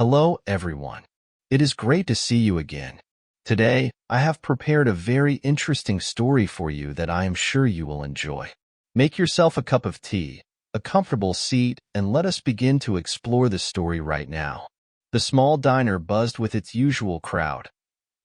Hello, everyone. It is great to see you again. Today, I have prepared a very interesting story for you that I am sure you will enjoy. Make yourself a cup of tea, a comfortable seat, and let us begin to explore the story right now. The small diner buzzed with its usual crowd,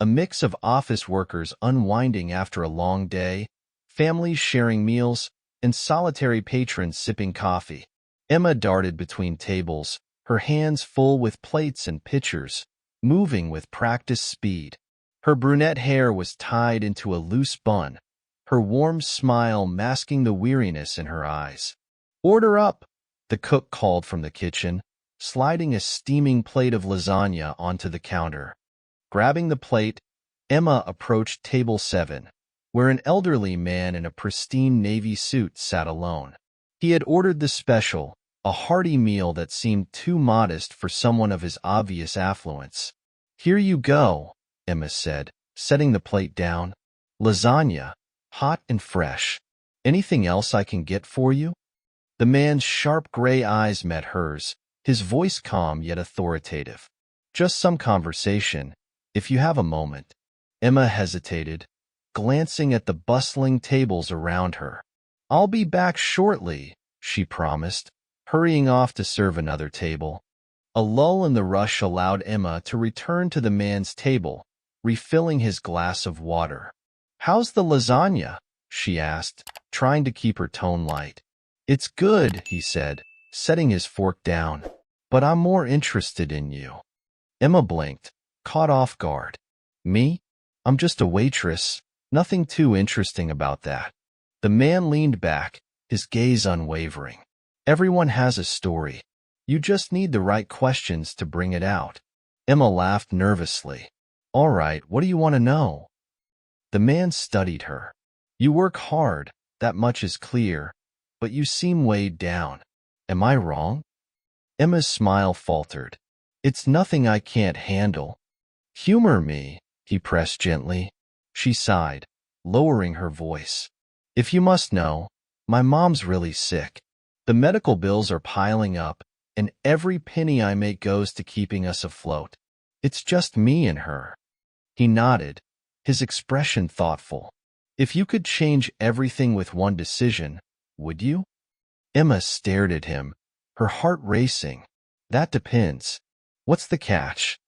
a mix of office workers unwinding after a long day, families sharing meals, and solitary patrons sipping coffee. Emma darted between tables, her hands full with plates and pitchers, moving with practiced speed. Her brunette hair was tied into a loose bun, her warm smile masking the weariness in her eyes. "Order up," the cook called from the kitchen, sliding a steaming plate of lasagna onto the counter. Grabbing the plate, Emma approached table 7, where an elderly man in a pristine navy suit sat alone. He had ordered the special, a hearty meal that seemed too modest for someone of his obvious affluence. "Here you go," Emma said, setting the plate down. "Lasagna, hot and fresh. Anything else I can get for you?" The man's sharp gray eyes met hers, his voice calm yet authoritative. "Just some conversation, if you have a moment." Emma hesitated, glancing at the bustling tables around her. "I'll be back shortly," she promised, hurrying off to serve another table. A lull in the rush allowed Emma to return to the man's table, refilling his glass of water. "How's the lasagna?" she asked, trying to keep her tone light. "It's good," he said, setting his fork down. "But I'm more interested in you." Emma blinked, caught off guard. "Me? I'm just a waitress. Nothing too interesting about that." The man leaned back, his gaze unwavering. "Everyone has a story. You just need the right questions to bring it out." Emma laughed nervously. "All right, what do you want to know?" The man studied her. "You work hard, that much is clear, but you seem weighed down. Am I wrong?" Emma's smile faltered. "It's nothing I can't handle." "Humor me," he pressed gently. She sighed, lowering her voice. "If you must know, my mom's really sick. The medical bills are piling up, and every penny I make goes to keeping us afloat. It's just me and her." He nodded, his expression thoughtful. "If you could change everything with one decision, would you?" Emma stared at him, her heart racing. "That depends. What's the catch?"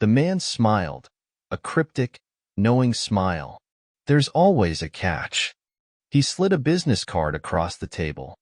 The man smiled, a cryptic, knowing smile. "There's always a catch." He slid a business card across the table.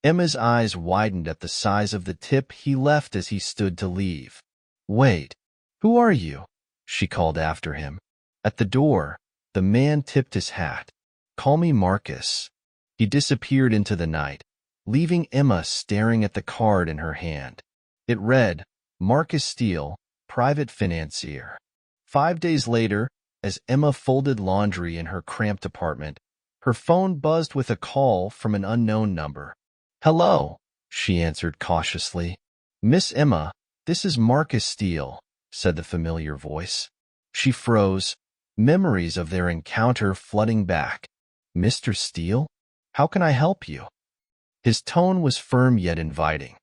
Emma's eyes widened at the size of the tip he left as he stood to leave. "Wait, who are you?" she called after him. At the door, the man tipped his hat. "Call me Marcus." He disappeared into the night, leaving Emma staring at the card in her hand. It read, "Marcus Steele, private financier." 5 days later, as Emma folded laundry in her cramped apartment, her phone buzzed with a call from an unknown number. "Hello," she answered cautiously. "Miss Emma, this is Marcus Steele," said the familiar voice. She froze, memories of their encounter flooding back. "Mr. Steele? How can I help you?" His tone was firm yet inviting.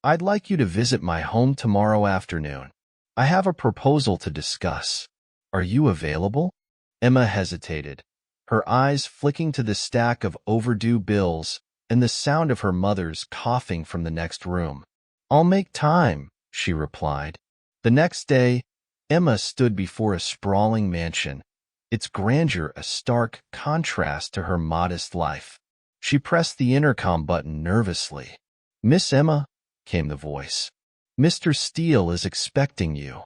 "I'd like you to visit my home tomorrow afternoon. I have a proposal to discuss. Are you available?" Emma hesitated, her eyes flicking to the stack of overdue bills and the sound of her mother's coughing from the next room. "I'll make time," she replied. The next day, Emma stood before a sprawling mansion, its grandeur a stark contrast to her modest life. She pressed the intercom button nervously. "Miss Emma," came the voice. "Mr. Steele is expecting you."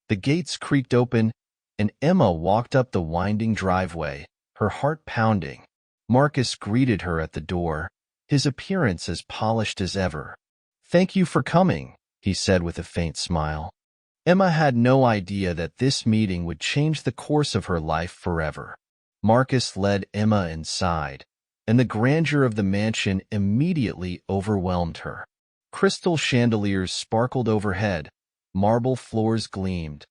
The gates creaked open, and Emma walked up the winding driveway, her heart pounding. Marcus greeted her at the door, his appearance as polished as ever. "Thank you for coming," he said with a faint smile. Emma had no idea that this meeting would change the course of her life forever. Marcus led Emma inside, and the grandeur of the mansion immediately overwhelmed her. Crystal chandeliers sparkled overhead, marble floors gleamed,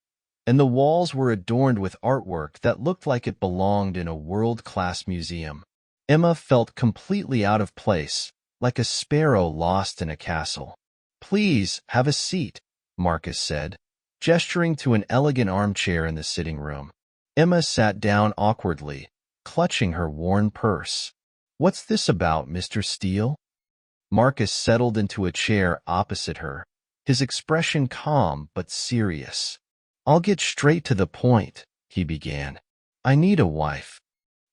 and the walls were adorned with artwork that looked like it belonged in a world-class museum. Emma felt completely out of place, like a sparrow lost in a castle. "Please, have a seat," Marcus said, gesturing to an elegant armchair in the sitting room. Emma sat down awkwardly, clutching her worn purse. "What's this about, Mr. Steele?" Marcus settled into a chair opposite her, his expression calm but serious. "I'll get straight to the point," he began. "I need a wife."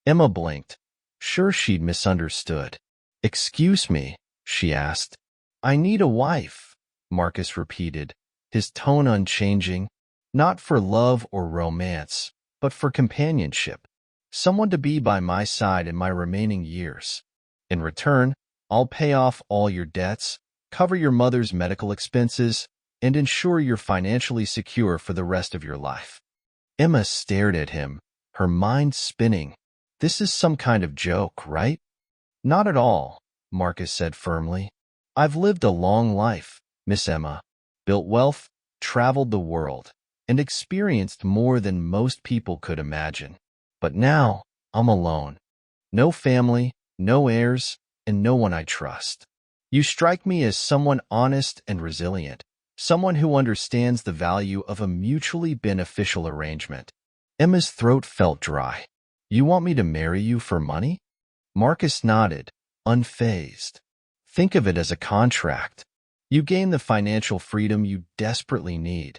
Emma blinked, sure she'd misunderstood. "Excuse me," she asked. "I need a wife," Marcus repeated, his tone unchanging. "Not for love or romance, but for companionship. Someone to be by my side in my remaining years. In return, I'll pay off all your debts, cover your mother's medical expenses, and ensure you're financially secure for the rest of your life." Emma stared at him, her mind spinning. "This is some kind of joke, right?" "Not at all," Marcus said firmly. "I've lived a long life, Miss Emma, built wealth, traveled the world, and experienced more than most people could imagine. But now, I'm alone. No family, no heirs, and no one I trust. You strike me as someone honest and resilient, someone who understands the value of a mutually beneficial arrangement." Emma's throat felt dry. "You want me to marry you for money?" Marcus nodded, unfazed. "Think of it as a contract. You gain the financial freedom you desperately need,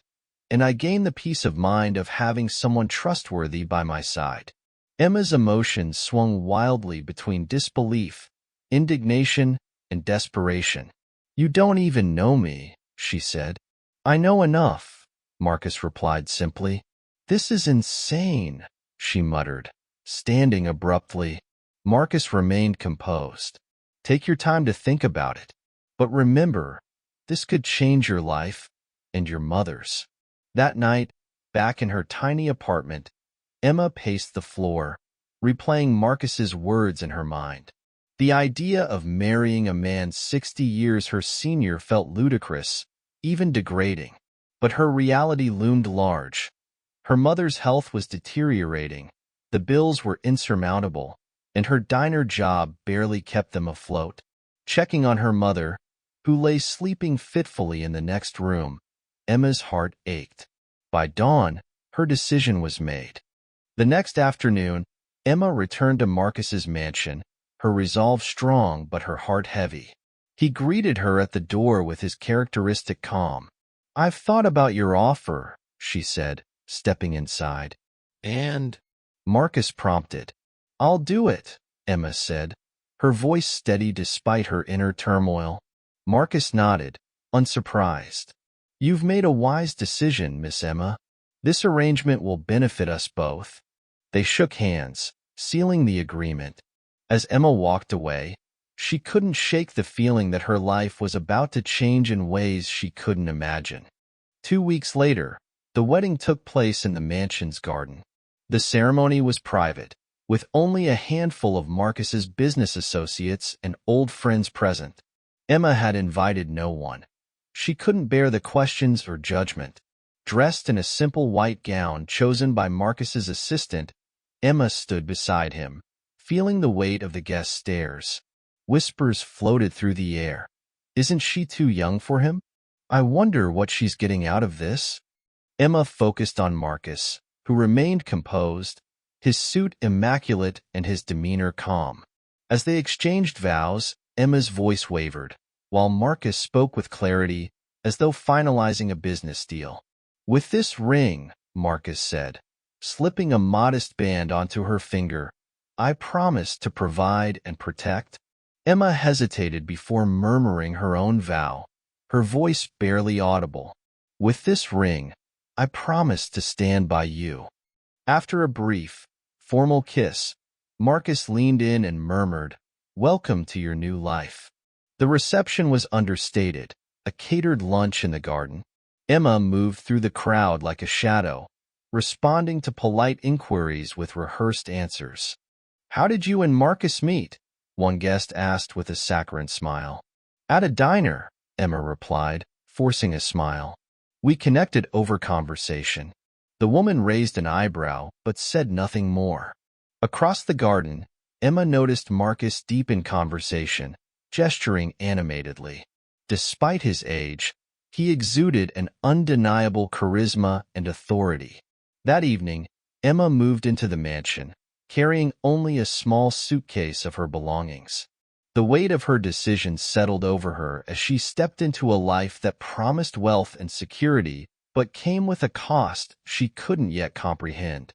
and I gain the peace of mind of having someone trustworthy by my side." Emma's emotions swung wildly between disbelief, indignation, and desperation. "You don't even know me," she said. "I know enough," Marcus replied simply. "This is insane," she muttered, standing abruptly. Marcus remained composed. "Take your time to think about it. But remember, this could change your life and your mother's." That night, back in her tiny apartment, Emma paced the floor, replaying Marcus's words in her mind. The idea of marrying a man 60 years her senior felt ludicrous, even degrading. But her reality loomed large. Her mother's health was deteriorating, the bills were insurmountable, and her diner job barely kept them afloat. Checking on her mother, who lay sleeping fitfully in the next room, Emma's heart ached. By dawn, her decision was made. The next afternoon, Emma returned to Marcus's mansion, her resolve strong but her heart heavy. He greeted her at the door with his characteristic calm. "I've thought about your offer," she said, stepping inside. "And?" Marcus prompted. "I'll do it," Emma said, her voice steady despite her inner turmoil. Marcus nodded, unsurprised. "You've made a wise decision, Miss Emma. This arrangement will benefit us both." They shook hands, sealing the agreement. As Emma walked away, she couldn't shake the feeling that her life was about to change in ways she couldn't imagine. 2 weeks later, the wedding took place in the mansion's garden. The ceremony was private, with only a handful of Marcus's business associates and old friends present. Emma had invited no one. She couldn't bear the questions or judgment. Dressed in a simple white gown chosen by Marcus's assistant, Emma stood beside him, feeling the weight of the guests' stares. Whispers floated through the air. "Isn't she too young for him? I wonder what she's getting out of this?" Emma focused on Marcus, who remained composed, his suit immaculate and his demeanor calm. As they exchanged vows, Emma's voice wavered, while Marcus spoke with clarity, as though finalizing a business deal. "With this ring," Marcus said, slipping a modest band onto her finger, "I promise to provide and protect." Emma hesitated before murmuring her own vow, her voice barely audible. "With this ring, I promise to stand by you." After a brief, formal kiss, Marcus leaned in and murmured, "Welcome to your new life." The reception was understated, a catered lunch in the garden. Emma moved through the crowd like a shadow, responding to polite inquiries with rehearsed answers. "How did you and Marcus meet?" one guest asked with a saccharine smile. "At a diner," Emma replied, forcing a smile. "We connected over conversation." The woman raised an eyebrow, but said nothing more. Across the garden, Emma noticed Marcus deep in conversation, gesturing animatedly. Despite his age, He exuded an undeniable charisma and authority. That evening, Emma moved into the mansion, carrying only a small suitcase of her belongings. The weight of her decisions settled over her as she stepped into a life that promised wealth and security, but came with a cost she couldn't yet comprehend.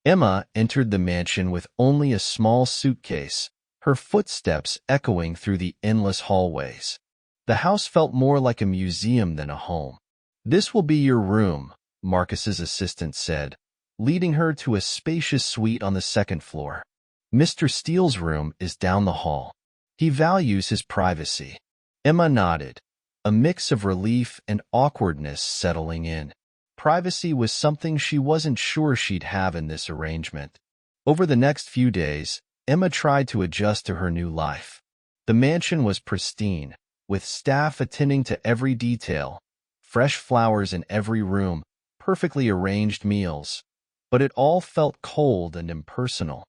Emma entered the mansion with only a small suitcase, her footsteps echoing through the endless hallways. The house felt more like a museum than a home. "This will be your room," Marcus's assistant said, leading her to a spacious suite on the second floor. "Mr. Steele's room is down the hall. He values his privacy." Emma nodded, a mix of relief and awkwardness settling in. Privacy was something she wasn't sure she'd have in this arrangement. Over the next few days, Emma tried to adjust to her new life. The mansion was pristine, with staff attending to every detail, fresh flowers in every room, perfectly arranged meals. But it all felt cold and impersonal.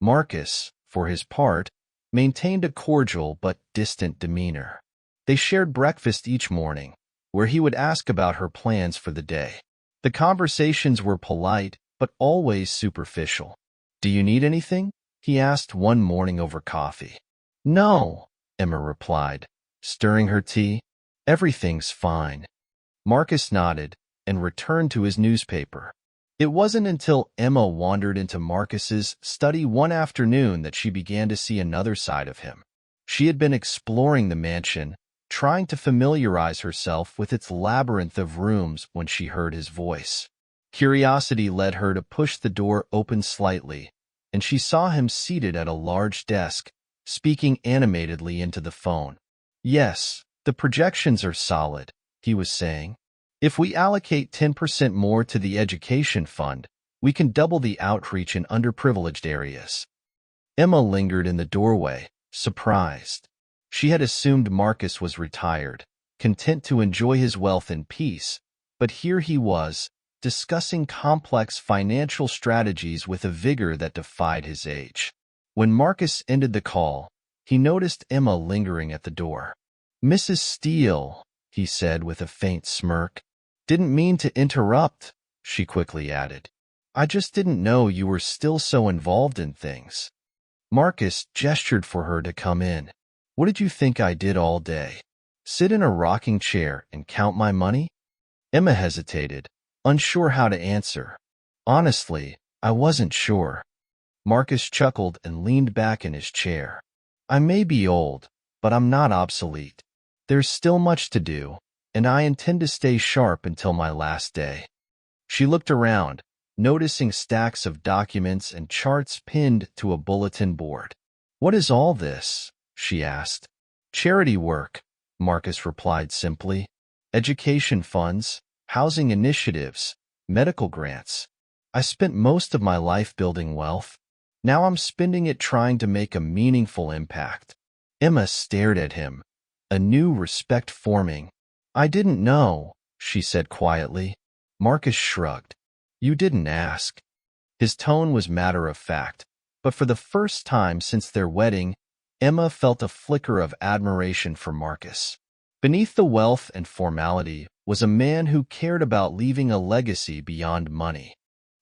Marcus, for his part, maintained a cordial but distant demeanor. They shared breakfast each morning, where he would ask about her plans for the day. The conversations were polite, but always superficial. "Do you need anything?" he asked one morning over coffee. "No," Emma replied, stirring her tea. "Everything's fine." Marcus nodded and returned to his newspaper. It wasn't until Emma wandered into Marcus's study one afternoon that she began to see another side of him. She had been exploring the mansion, trying to familiarize herself with its labyrinth of rooms when she heard his voice. Curiosity led her to push the door open slightly, and she saw him seated at a large desk, speaking animatedly into the phone. "Yes, the projections are solid," he was saying. "If we allocate 10% more to the education fund, we can double the outreach in underprivileged areas." Emma lingered in the doorway, surprised. She had assumed Marcus was retired, content to enjoy his wealth in peace, but here he was, discussing complex financial strategies with a vigor that defied his age. When Marcus ended the call, he noticed Emma lingering at the door. "Mrs. Steele," he said with a faint smirk. "Didn't mean to interrupt," she quickly added. "I just didn't know you were still so involved in things." Marcus gestured for her to come in. "What did you think I did all day? Sit in a rocking chair and count my money?" Emma hesitated, unsure how to answer. "Honestly, I wasn't sure." Marcus chuckled and leaned back in his chair. "I may be old, but I'm not obsolete. There's still much to do, and I intend to stay sharp until my last day." She looked around, noticing stacks of documents and charts pinned to a bulletin board. "What is all this?" she asked. "Charity work," Marcus replied simply. "Education funds, housing initiatives, medical grants. I spent most of my life building wealth. Now I'm spending it trying to make a meaningful impact." Emma stared at him, a new respect forming. "I didn't know," she said quietly. Marcus shrugged. "You didn't ask." His tone was matter-of-fact, but for the first time since their wedding, Emma felt a flicker of admiration for Marcus. Beneath the wealth and formality was a man who cared about leaving a legacy beyond money.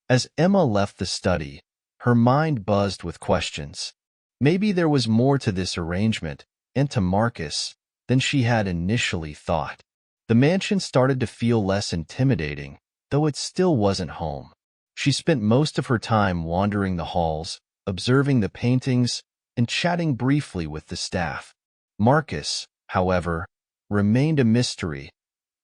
As Emma left the study, her mind buzzed with questions. Maybe there was more to this arrangement, and to Marcus, than she had initially thought. The mansion started to feel less intimidating, though it still wasn't home. She spent most of her time wandering the halls, observing the paintings, and chatting briefly with the staff. Marcus, however, remained a mystery,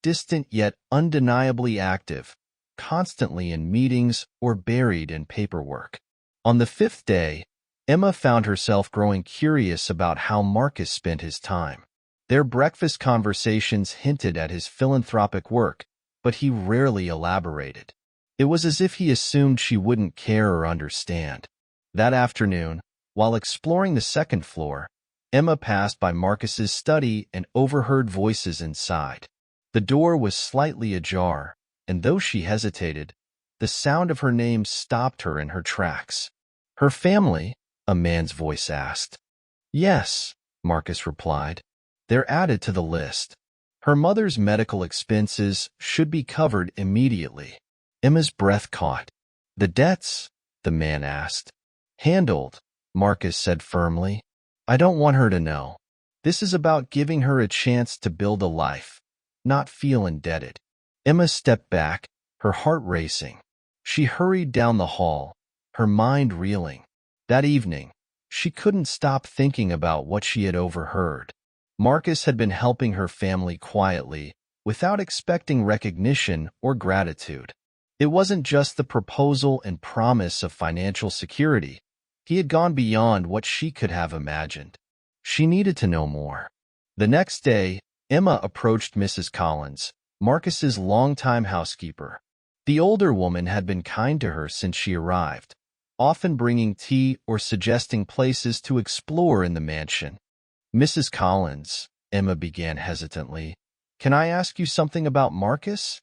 distant yet undeniably active, constantly in meetings or buried in paperwork. On the fifth day, Emma found herself growing curious about how Marcus spent his time. Their breakfast conversations hinted at his philanthropic work, but he rarely elaborated. It was as if he assumed she wouldn't care or understand. That afternoon, while exploring the second floor, Emma passed by Marcus's study and overheard voices inside. The door was slightly ajar, and though she hesitated, the sound of her name stopped her in her tracks. "Her family?" a man's voice asked. "Yes," Marcus replied. "They're added to the list." Her mother's medical expenses should be covered immediately. Emma's breath caught. The debts? The man asked. Handled, Marcus said firmly. I don't want her to know. This is about giving her a chance to build a life, not feel indebted. Emma stepped back, her heart racing. She hurried down the hall, her mind reeling. That evening, she couldn't stop thinking about what she had overheard. Marcus had been helping her family quietly, without expecting recognition or gratitude. It wasn't just the proposal and promise of financial security. He had gone beyond what she could have imagined. She needed to know more. The next day, Emma approached Mrs. Collins, Marcus's longtime housekeeper. The older woman had been kind to her since she arrived, often bringing tea or suggesting places to explore in the mansion. Mrs. Collins, Emma began hesitantly, can I ask you something about Marcus?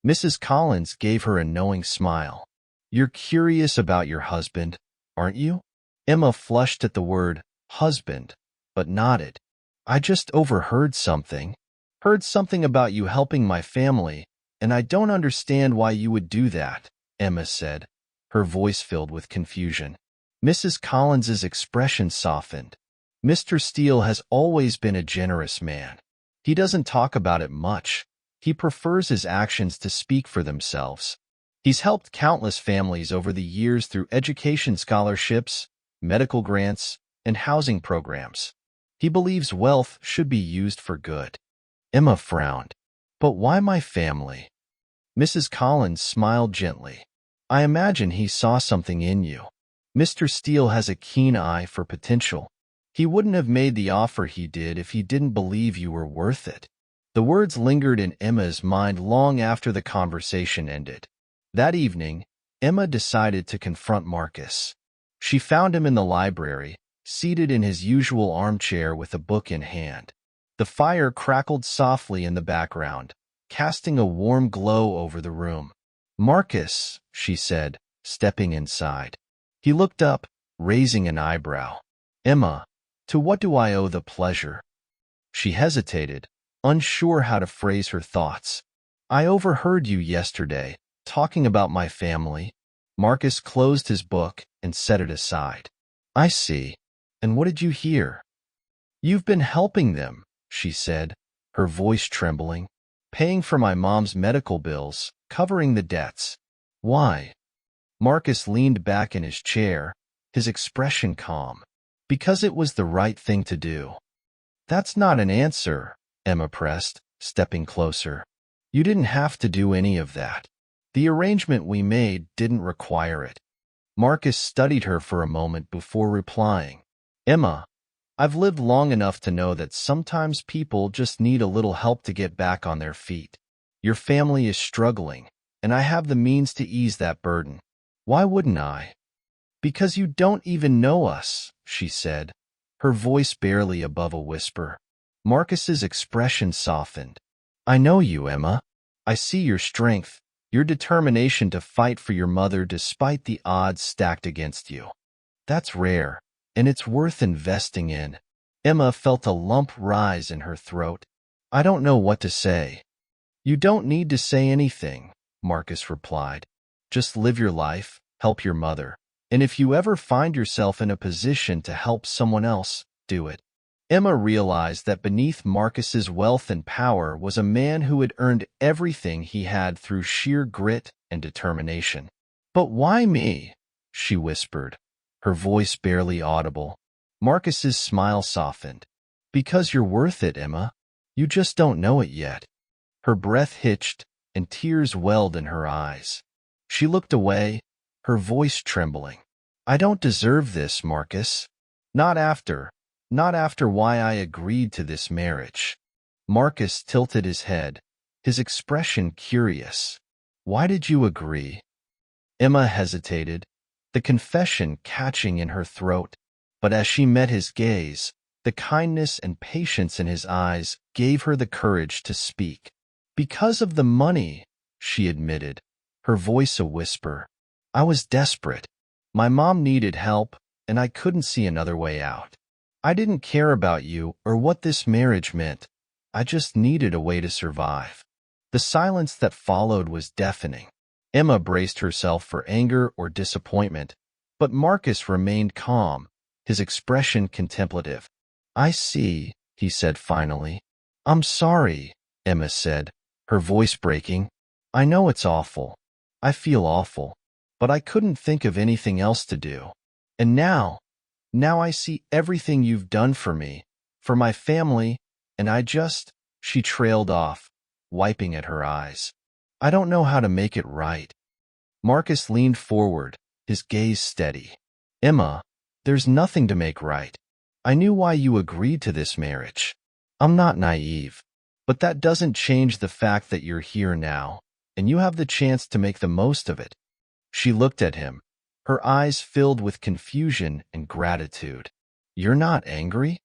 Mrs. Collins gave her a knowing smile. You're curious about your husband, aren't you? Emma flushed at the word husband, but nodded. I just overheard something. Heard something about you helping my family, and I don't understand why you would do that, Emma said, her voice filled with confusion. Mrs. Collins's expression softened. Mr. Steele has always been a generous man. He doesn't talk about it much. He prefers his actions to speak for themselves. He's helped countless families over the years through education scholarships, medical grants, and housing programs. He believes wealth should be used for good. Emma frowned. But why my family? Mrs. Collins smiled gently. I imagine he saw something in you. Mr. Steele has a keen eye for potential. He wouldn't have made the offer he did if he didn't believe you were worth it. The words lingered in Emma's mind long after the conversation ended. That evening, Emma decided to confront Marcus. She found him in the library, seated in his usual armchair with a book in hand. The fire crackled softly in the background, casting a warm glow over the room. Marcus, she said, stepping inside. He looked up, raising an eyebrow. Emma, to what do I owe the pleasure? She hesitated, unsure how to phrase her thoughts. I overheard you yesterday, talking about my family. Marcus closed his book and set it aside. I see. And what did you hear? You've been helping them, she said, her voice trembling. Paying for my mom's medical bills, covering the debts. Why? Marcus leaned back in his chair, his expression calm. Because it was the right thing to do. That's not an answer, Emma pressed, stepping closer. You didn't have to do any of that. The arrangement we made didn't require it. Marcus studied her for a moment before replying. Emma, I've lived long enough to know that sometimes people just need a little help to get back on their feet. Your family is struggling, and I have the means to ease that burden. Why wouldn't I? Because you don't even know us, she said, her voice barely above a whisper. Marcus's expression softened. I know you, Emma. I see your strength, your determination to fight for your mother despite the odds stacked against you. That's rare, and it's worth investing in. Emma felt a lump rise in her throat. I don't know what to say. You don't need to say anything, Marcus replied. Just live your life, help your mother. And if you ever find yourself in a position to help someone else, do it. Emma realized that beneath Marcus's wealth and power was a man who had earned everything he had through sheer grit and determination. But why me? She whispered, her voice barely audible. Marcus's smile softened. Because you're worth it, Emma. You just don't know it yet. Her breath hitched, and tears welled in her eyes. She looked away, her voice trembling. I don't deserve this, Marcus. Not after why I agreed to this marriage. Marcus tilted his head, his expression curious. Why did you agree? Emma hesitated, the confession catching in her throat, but as she met his gaze, the kindness and patience in his eyes gave her the courage to speak. Because of the money, she admitted, her voice a whisper. I was desperate. My mom needed help, and I couldn't see another way out. I didn't care about you or what this marriage meant. I just needed a way to survive. The silence that followed was deafening. Emma braced herself for anger or disappointment, but Marcus remained calm, his expression contemplative. I see, he said finally. I'm sorry, Emma said, her voice breaking. I know it's awful. I feel awful. But I couldn't think of anything else to do. And now I see everything you've done for me, for my family, and she trailed off, wiping at her eyes. I don't know how to make it right. Marcus leaned forward, his gaze steady. Emma, there's nothing to make right. I knew why you agreed to this marriage. I'm not naive. But that doesn't change the fact that you're here now, and you have the chance to make the most of it. She looked at him, her eyes filled with confusion and gratitude. You're not angry?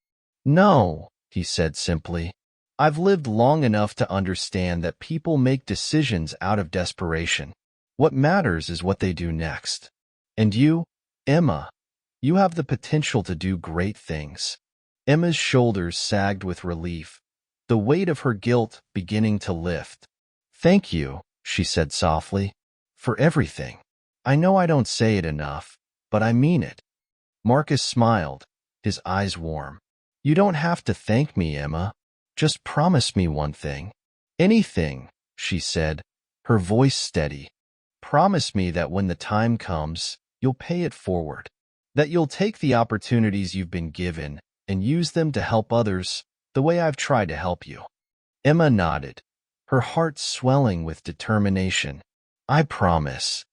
No, he said simply. I've lived long enough to understand that people make decisions out of desperation. What matters is what they do next. And you, Emma, you have the potential to do great things. Emma's shoulders sagged with relief, the weight of her guilt beginning to lift. Thank you, she said softly, for everything. I know I don't say it enough, but I mean it. Marcus smiled, his eyes warm. You don't have to thank me, Emma. Just promise me one thing. Anything, she said, her voice steady. Promise me that when the time comes, you'll pay it forward. That you'll take the opportunities you've been given and use them to help others the way I've tried to help you. Emma nodded, her heart swelling with determination. I promise.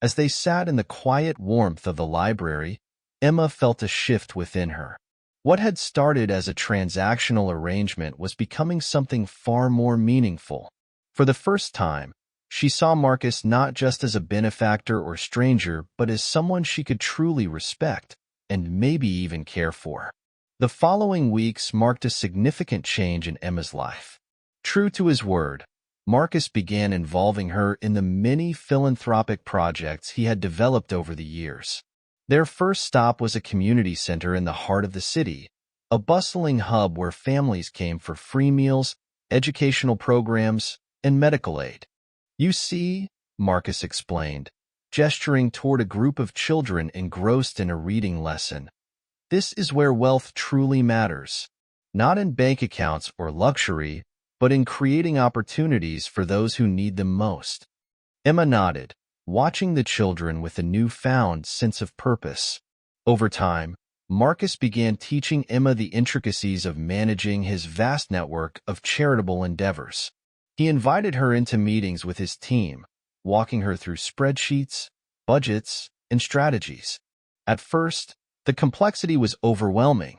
As they sat in the quiet warmth of the library, Emma felt a shift within her. What had started as a transactional arrangement was becoming something far more meaningful. For the first time, she saw Marcus not just as a benefactor or stranger, but as someone she could truly respect and maybe even care for. The following weeks marked a significant change in Emma's life. True to his word, Marcus began involving her in the many philanthropic projects he had developed over the years. Their first stop was a community center in the heart of the city, a bustling hub where families came for free meals, educational programs, and medical aid. You see, Marcus explained, gesturing toward a group of children engrossed in a reading lesson. This is where wealth truly matters, not in bank accounts or luxury, but in creating opportunities for those who need them most. Emma nodded, watching the children with a newfound sense of purpose. Over time, Marcus began teaching Emma the intricacies of managing his vast network of charitable endeavors. He invited her into meetings with his team, walking her through spreadsheets, budgets, and strategies. At first, the complexity was overwhelming.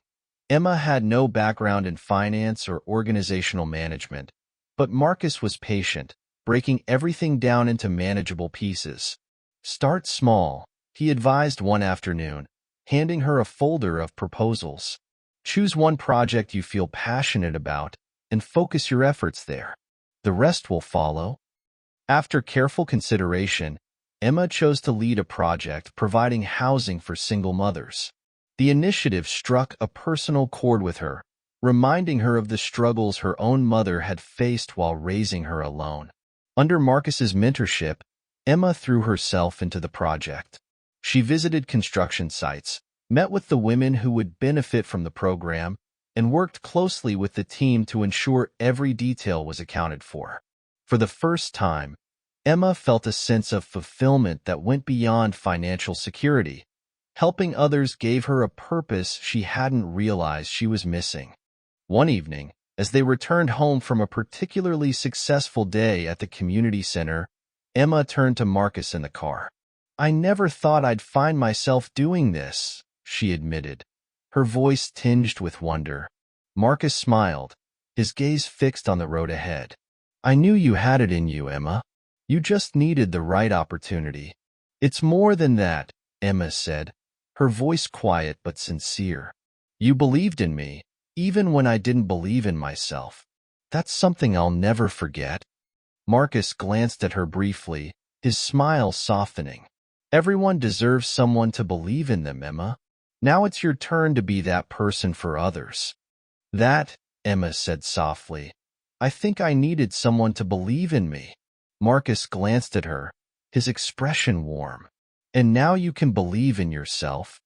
Emma had no background in finance or organizational management, but Marcus was patient, breaking everything down into manageable pieces. Start small, he advised one afternoon, handing her a folder of proposals. Choose one project you feel passionate about and focus your efforts there. The rest will follow. After careful consideration, Emma chose to lead a project providing housing for single mothers. The initiative struck a personal chord with her, reminding her of the struggles her own mother had faced while raising her alone. Under Marcus's mentorship, Emma threw herself into the project. She visited construction sites, met with the women who would benefit from the program, and worked closely with the team to ensure every detail was accounted for. For the first time, Emma felt a sense of fulfillment that went beyond financial security. Helping others gave her a purpose she hadn't realized she was missing. One evening, as they returned home from a particularly successful day at the community center, Emma turned to Marcus in the car. I never thought I'd find myself doing this, she admitted, her voice tinged with wonder. Marcus smiled, his gaze fixed on the road ahead. I knew you had it in you, Emma. You just needed the right opportunity. It's more than that, Emma said, her voice quiet but sincere. You believed in me, even when I didn't believe in myself. That's something I'll never forget. Marcus glanced at her briefly, his smile softening. Everyone deserves someone to believe in them, Emma. Now it's your turn to be that person for others. That, Emma said softly, I think I needed someone to believe in me. Marcus glanced at her, his expression warm. And now you can believe in yourself.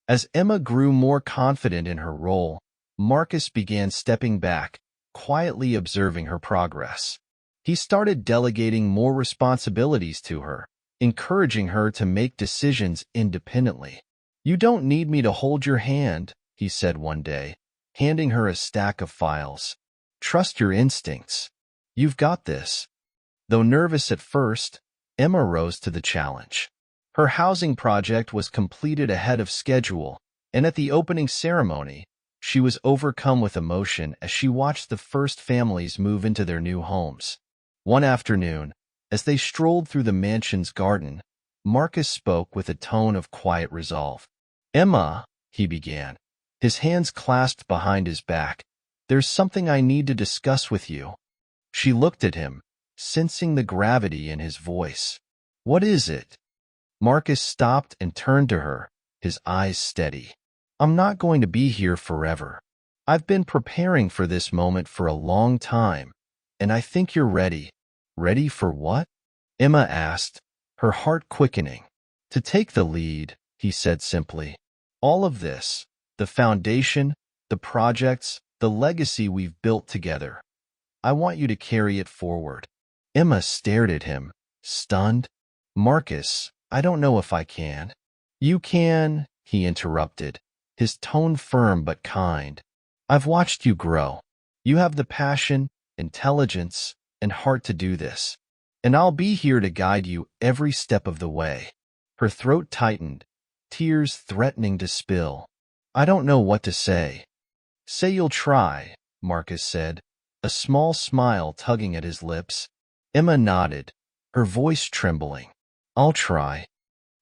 As Emma grew more confident in her role, Marcus began stepping back, quietly observing her progress. He started delegating more responsibilities to her, encouraging her to make decisions independently. You don't need me to hold your hand, he said one day, handing her a stack of files. Trust your instincts. You've got this. Though nervous at first, Emma rose to the challenge. Her housing project was completed ahead of schedule, and at the opening ceremony, she was overcome with emotion as she watched the first families move into their new homes. One afternoon, as they strolled through the mansion's garden, Marcus spoke with a tone of quiet resolve. Emma, he began, his hands clasped behind his back, there's something I need to discuss with you. She looked at him, sensing the gravity in his voice. What is it? Marcus stopped and turned to her, his eyes steady. I'm not going to be here forever. I've been preparing for this moment for a long time, and I think you're ready. Ready for what? Emma asked, her heart quickening. To take the lead, he said simply. All of this, the foundation, the projects, the legacy we've built together. I want you to carry it forward. Emma stared at him, stunned. Marcus, I don't know if I can. You can, he interrupted, his tone firm but kind. I've watched you grow. You have the passion, intelligence, and heart to do this. And I'll be here to guide you every step of the way. Her throat tightened, tears threatening to spill. I don't know what to say. Say you'll try, Marcus said, a small smile tugging at his lips. Emma nodded, her voice trembling. I'll try.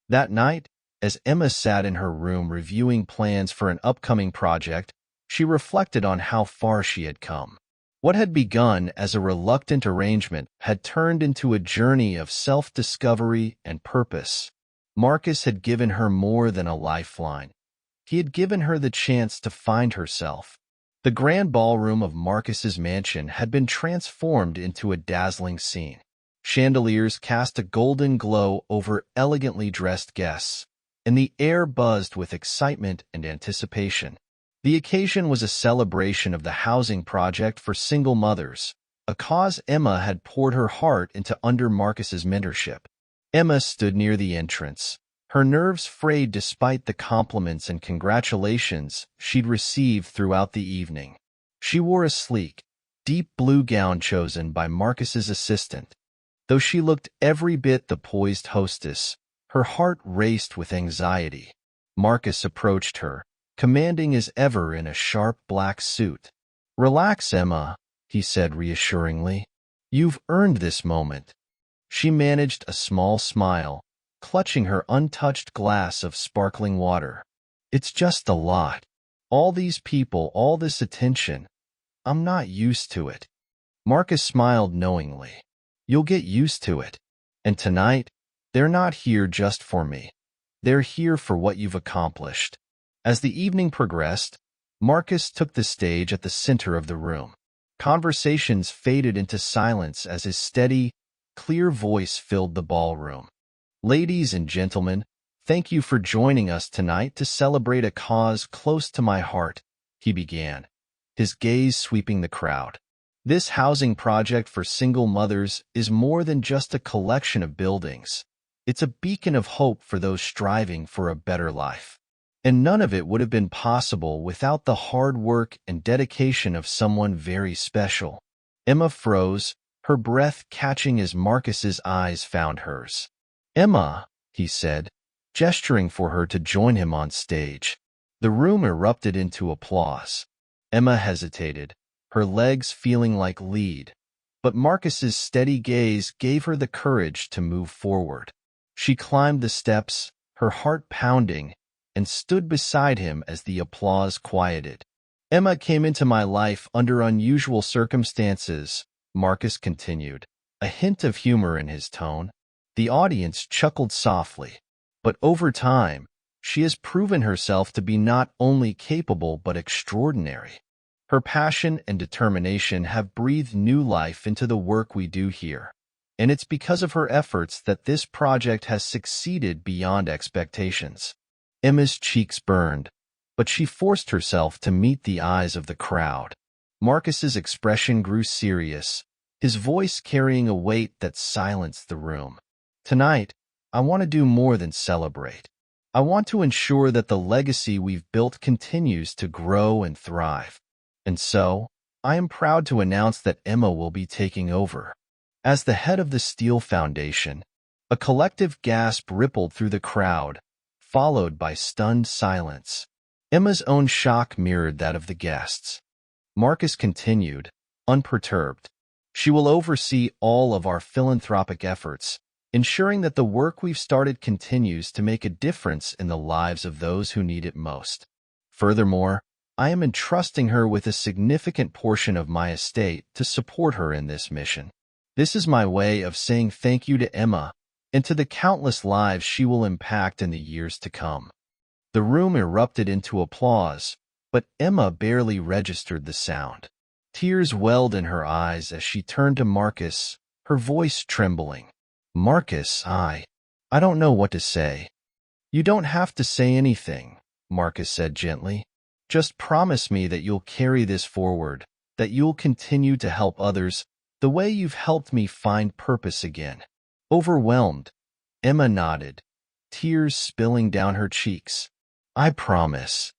That night, as Emma sat in her room reviewing plans for an upcoming project, she reflected on how far she had come. What had begun as a reluctant arrangement had turned into a journey of self-discovery and purpose. Marcus had given her more than a lifeline. He had given her the chance to find herself. The grand ballroom of Marcus's mansion had been transformed into a dazzling scene. Chandeliers cast a golden glow over elegantly dressed guests, and the air buzzed with excitement and anticipation. The occasion was a celebration of the housing project for single mothers, a cause Emma had poured her heart into under Marcus's mentorship. Emma stood near the entrance, her nerves frayed despite the compliments and congratulations she'd received throughout the evening. She wore a sleek, deep blue gown chosen by Marcus's assistant. Though she looked every bit the poised hostess, her heart raced with anxiety. Marcus approached her, commanding as ever in a sharp black suit. Relax, Emma, he said reassuringly. You've earned this moment. She managed a small smile, clutching her untouched glass of sparkling water. It's just a lot. All these people, all this attention. I'm not used to it. Marcus smiled knowingly. You'll get used to it. And tonight, they're not here just for me. They're here for what you've accomplished. As the evening progressed, Marcus took the stage at the center of the room. Conversations faded into silence as his steady, clear voice filled the ballroom. Ladies and gentlemen, thank you for joining us tonight to celebrate a cause close to my heart, he began, his gaze sweeping the crowd. This housing project for single mothers is more than just a collection of buildings. It's a beacon of hope for those striving for a better life. And none of it would have been possible without the hard work and dedication of someone very special. Emma froze, her breath catching as Marcus's eyes found hers. Emma, he said, gesturing for her to join him on stage. The room erupted into applause. Emma hesitated, her legs feeling like lead, but Marcus's steady gaze gave her the courage to move forward. She climbed the steps, her heart pounding, and stood beside him as the applause quieted. Emma came into my life under unusual circumstances, Marcus continued, a hint of humor in his tone. The audience chuckled softly, but over time, she has proven herself to be not only capable but extraordinary. Her passion and determination have breathed new life into the work we do here, and it's because of her efforts that this project has succeeded beyond expectations. Emma's cheeks burned, but she forced herself to meet the eyes of the crowd. Marcus's expression grew serious, his voice carrying a weight that silenced the room. Tonight, I want to do more than celebrate. I want to ensure that the legacy we've built continues to grow and thrive. And so, I am proud to announce that Emma will be taking over. As the head of the Steel Foundation, a collective gasp rippled through the crowd, followed by stunned silence. Emma's own shock mirrored that of the guests. Marcus continued, unperturbed. She will oversee all of our philanthropic efforts, ensuring that the work we've started continues to make a difference in the lives of those who need it most. Furthermore, I am entrusting her with a significant portion of my estate to support her in this mission. This is my way of saying thank you to Emma and to the countless lives she will impact in the years to come. The room erupted into applause, but Emma barely registered the sound. Tears welled in her eyes as she turned to Marcus, her voice trembling. Marcus, I don't know what to say. You don't have to say anything, Marcus said gently. Just promise me that you'll carry this forward, that you'll continue to help others the way you've helped me find purpose again. Overwhelmed, Emma nodded, tears spilling down her cheeks. I promise.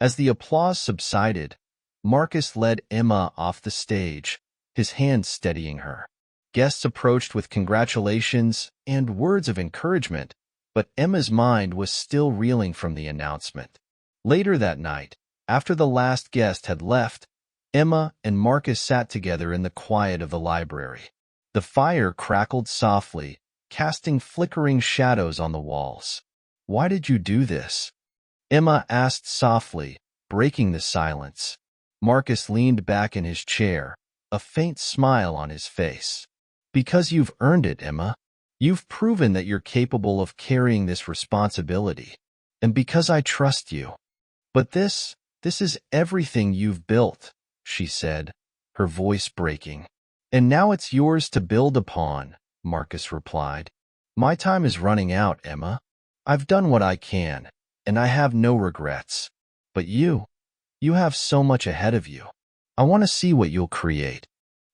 As the applause subsided, Marcus led Emma off the stage, his hand steadying her. Guests approached with congratulations and words of encouragement, but Emma's mind was still reeling from the announcement. Later that night, after the last guest had left, Emma and Marcus sat together in the quiet of the library. The fire crackled softly, casting flickering shadows on the walls. Why did you do this? Emma asked softly, breaking the silence. Marcus leaned back in his chair, a faint smile on his face. Because you've earned it, Emma. You've proven that you're capable of carrying this responsibility. And because I trust you. But this is everything you've built, she said, her voice breaking. And now it's yours to build upon, Marcus replied. My time is running out, Emma. I've done what I can, and I have no regrets. But you have so much ahead of you. I want to see what you'll create.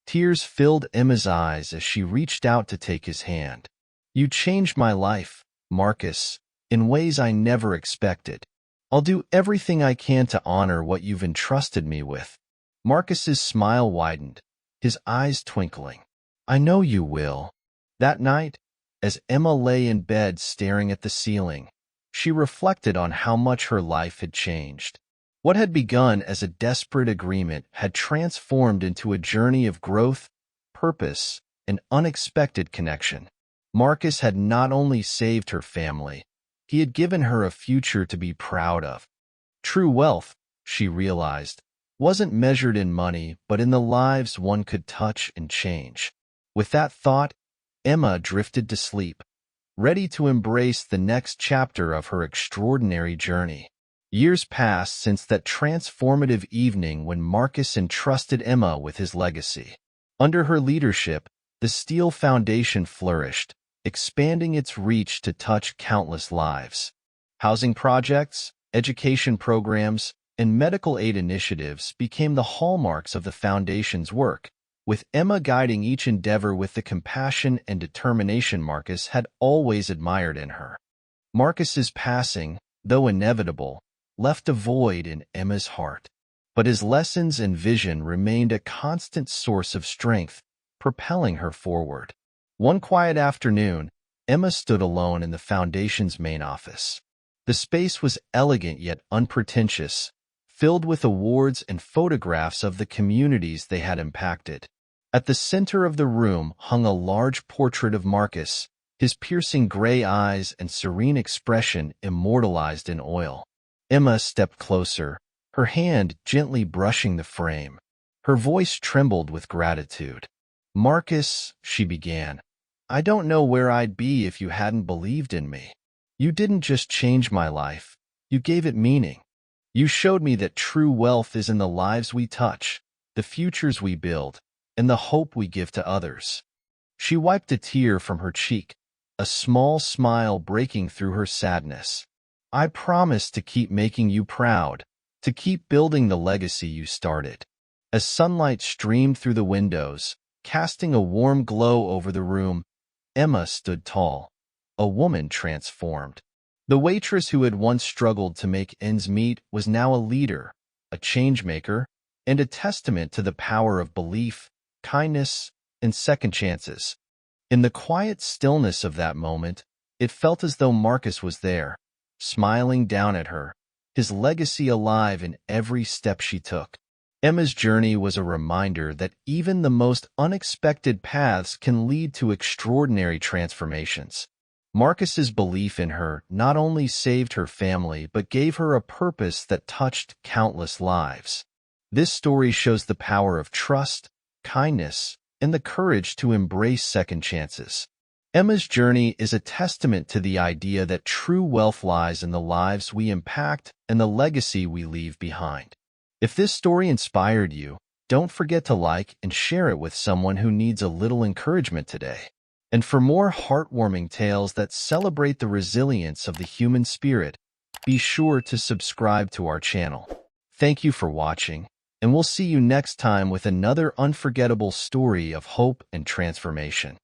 Tears filled Emma's eyes as she reached out to take his hand. You changed my life, Marcus, in ways I never expected. I'll do everything I can to honor what you've entrusted me with. Marcus's smile widened, his eyes twinkling. I know you will. That night, as Emma lay in bed staring at the ceiling, she reflected on how much her life had changed. What had begun as a desperate agreement had transformed into a journey of growth, purpose, and unexpected connection. Marcus had not only saved her family, he had given her a future to be proud of. True wealth, she realized, wasn't measured in money but in the lives one could touch and change. With that thought, Emma drifted to sleep, ready to embrace the next chapter of her extraordinary journey. Years passed since that transformative evening when Marcus entrusted Emma with his legacy. Under her leadership, the Steel Foundation flourished, expanding its reach to touch countless lives. Housing projects, education programs, and medical aid initiatives became the hallmarks of the Foundation's work, with Emma guiding each endeavor with the compassion and determination Marcus had always admired in her. Marcus's passing, though inevitable, left a void in Emma's heart, but his lessons and vision remained a constant source of strength, propelling her forward. One quiet afternoon, Emma stood alone in the Foundation's main office. The space was elegant yet unpretentious, filled with awards and photographs of the communities they had impacted. At the center of the room hung a large portrait of Marcus, his piercing gray eyes and serene expression immortalized in oil. Emma stepped closer, her hand gently brushing the frame. Her voice trembled with gratitude. Marcus, she began, I don't know where I'd be if you hadn't believed in me. You didn't just change my life, you gave it meaning. You showed me that true wealth is in the lives we touch, the futures we build, and the hope we give to others. She wiped a tear from her cheek, a small smile breaking through her sadness. I promise to keep making you proud, to keep building the legacy you started. As sunlight streamed through the windows, casting a warm glow over the room, Emma stood tall, a woman transformed. The waitress who had once struggled to make ends meet was now a leader, a changemaker, and a testament to the power of belief, kindness, and second chances. In the quiet stillness of that moment, it felt as though Marcus was there, smiling down at her, his legacy alive in every step she took. Emma's journey was a reminder that even the most unexpected paths can lead to extraordinary transformations. Marcus's belief in her not only saved her family but gave her a purpose that touched countless lives. This story shows the power of trust, kindness, and the courage to embrace second chances. Emma's journey is a testament to the idea that true wealth lies in the lives we impact and the legacy we leave behind. If this story inspired you, don't forget to like and share it with someone who needs a little encouragement today. And for more heartwarming tales that celebrate the resilience of the human spirit, be sure to subscribe to our channel. Thank you for watching, and we'll see you next time with another unforgettable story of hope and transformation.